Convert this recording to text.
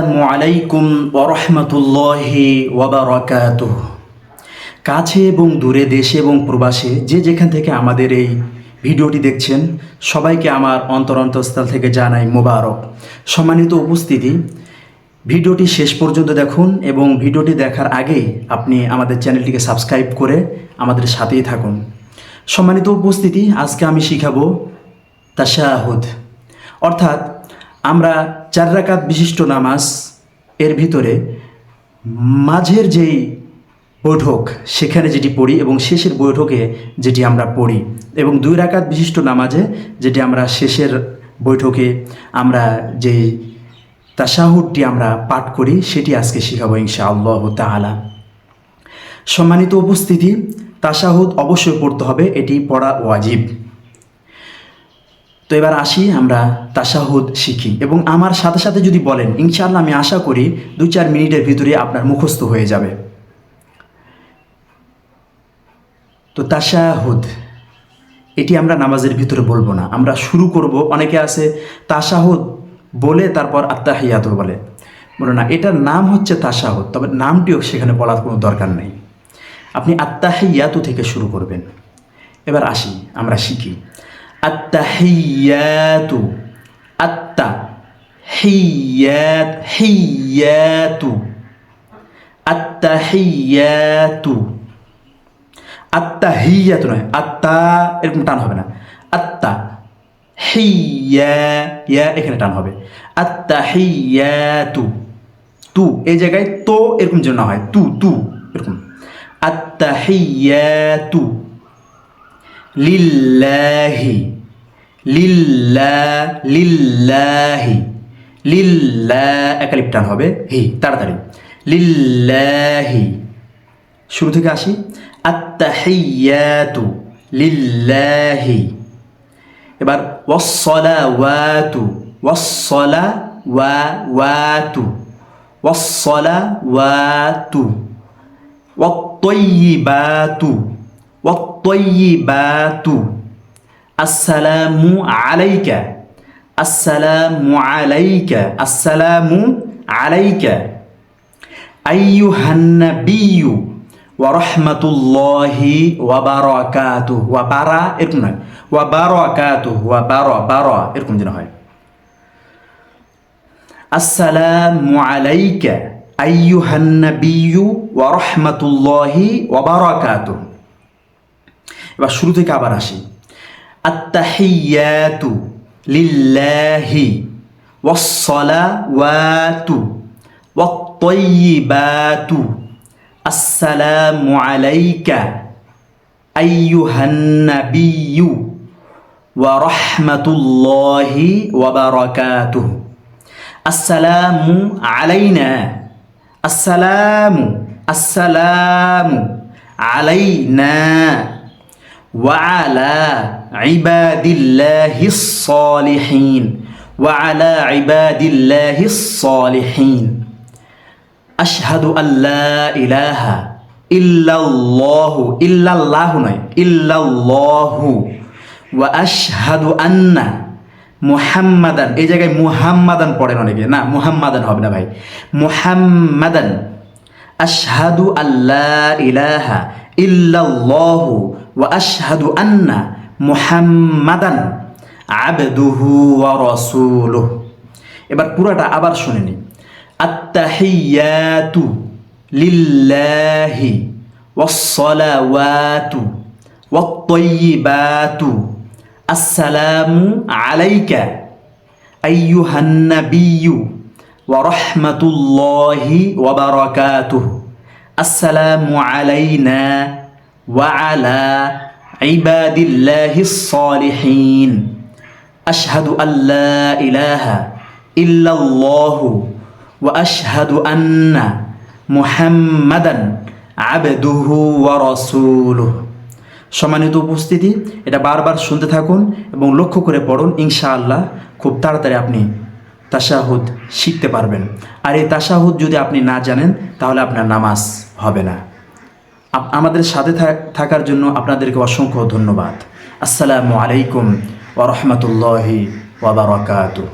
আসসালামু আলাইকুম ওয়া রাহমাতুল্লাহি ওয়া বারাকাতুহু। কাছে এবং দূরে, দেশে এবং প্রবাসে যে যেখান থেকে আমাদের এই ভিডিওটি দেখছেন, সবাইকে আমার অন্তরস্থল থেকে জানাই মোবারক। সম্মানিত উপস্থিতি, ভিডিওটি শেষ পর্যন্ত দেখুন এবং ভিডিওটি দেখার আগেই আপনি আমাদের চ্যানেলটিকে সাবস্ক্রাইব করে আমাদের সাথেই থাকুন। সম্মানিত উপস্থিতি, আজকে আমি শিখাবো তাশাহুদ, অর্থাৎ আমরা 4 রাকাত বিশিষ্ট নামাজ এর ভিতরে মাঝের যেই বৈঠক সেখানে যেটি পড়ি এবং শেষের বৈঠকে যেটি আমরা পড়ি, এবং 2 রাকাত বিশিষ্ট নামাজে যেটি আমরা শেষের বৈঠকে আমরা যে তাশাহুদটি আমরা পাঠ করি সেটি আজকে শিখাবো ইনশাআল্লাহ তাআলা। সম্মানিত উপস্থিতি, তাশাহুদ অবশ্যই পড়তে হবে, এটি পড়া ওয়াজিব। তো এবার আসি, আমরা তাশাহুদ শিখি এবং আমার সাথে সাথে যদি বলেন ইনশাআল্লাহ আমি আশা করি 2-4 মিনিটের ভিতরে আপনার মুখস্থ হয়ে যাবে। তো তাশাহুদ এটি আমরা নামাজের ভিতরে বলবো না, আমরা শুরু করব। অনেকে আছে তাশাহুদ বলে তারপর আত্তাহিয়াতু বলে না, এটার নাম হচ্ছে তাশাহুদ, তবে নামটিও সেখানে বলার কোনো দরকার নেই। আপনি আত্তাহিয়াতু থেকে শুরু করবেন। এবার আসি, আমরা শিখি আত্তাহিয়াতু, হিয়াতু, আত্তাহিয়াতু, আত্তাহিয়াতু নয়, আত্তা এরকম টান হবে না, আত্তা হিয়া, এখানে টান হবে, আত্তাহিয়াতু, তু এই জায়গায় তো এরকম যেন না হয়, তু এরকম, আত্তাহিয়াতু লিল্লাহি, লিল্লাহি, একালিপ টান হবে, হি তাড়াতাড়ি, লিল্লাহি। শুরু থেকে আসি, আত্তাহিয়াতু লিল্লাহি। এবার ওয়াসসালাওয়াতু, ওয়াসসালাওয়াতু, ওয়াসসালাওয়াতু, ওয়াত্তাইয়িবাতু, ওয়াত্তাইয়িবাতু, আসসালামু আলাইকা, আসসালামু আলাইকা, আসসালামু আলাইকা, আইয়ুহান নাবিয়্যু ওয়া রাহমাতুল্লাহি ওয়া বারাকাতুহু, ওয়া বারা এরকম নয়, ওয়া বারাকাতুহু, ওয়া বারা এরকম যেন হয়, আসসালামু আলাইকা আইয়ুহান নাবিয়্যু ওয়া রাহমাতুল্লাহি ওয়া বারাকাতুহু। এবার শুরু থেকে আবার আসি, আত্তাহিয়াতু লিল্লাহি, ওয়াসসালাওয়াতু, ওয়াত্তাইয়িবাতু, আসসালামু আলাইকা আইয়ুহান নাবিয়্যু ওয়া রাহমাতুল্লাহি ওয়া বারাকাতুহু, আসসালামু আলাইনা, আসসালামু আলাইনা ওয়া আলা ইবাদিল্লাহিস সালিহিন, ওয়া আলা ইবাদিল্লাহিস সালিহিন, আশহাদু আল্লা ইলাহা ইল্লাল্লাহু, ইল্লাল্লাহু নয়, ইল্লাল্লাহু, ওয়া আশহাদু আন্না মুহাম্মাদান, এই জায়গায় মুহাম্মাদান পড়েন অনেকে, না মুহাম্মাদান হবে না ভাই, মুহাম্মাদান, আশহাদু আল্লা ইলাহা ইল্লাল্লাহু ওয়া আশহাদু আন্না মুহাম্মাদান আবদুহু ওয়া রাসূলুহু। এবার পুরাটা আবার শুনে নিন, আত্তাহিয়াতু লিল্লাহি, ওয়াসসালাওয়াতু, ওয়াত্তাইয়িবাতু, আসসালামু আলাইকা আইয়ুহান নাবিয়্যু ওয়া রাহমাতুল্লাহি ওয়া বারাকাতুহু, আসসালামু আলাইনা ওয়া আলা ইবাদিল্লাহিস সালিহিন, আশহাদু আল্লা ইলাহা ইল্লাল্লাহু ওয়া আশহাদু আন্না মুহাম্মাদান আবদুহু ওয়া রাসূলুহু। সম্মানিত উপস্থিতি, এটা বারবার শুনতে থাকুন এবং লক্ষ্য করে পড়ুন, ইনশাআল্লাহ খুব তাড়াতাড়ি আপনি তাশাহুদ শিখতে পারবেন। আর এই তাশাহুদ যদি আপনি না জানেন তাহলে আপনার নামাজ হবে না। আমাদের সাথে থাকার জন্য আপনাদেরকে অসংখ্য ধন্যবাদ। আসসালামু আলাইকুম ওয়া রাহমাতুল্লাহি ওয়া বারাকাতুহু।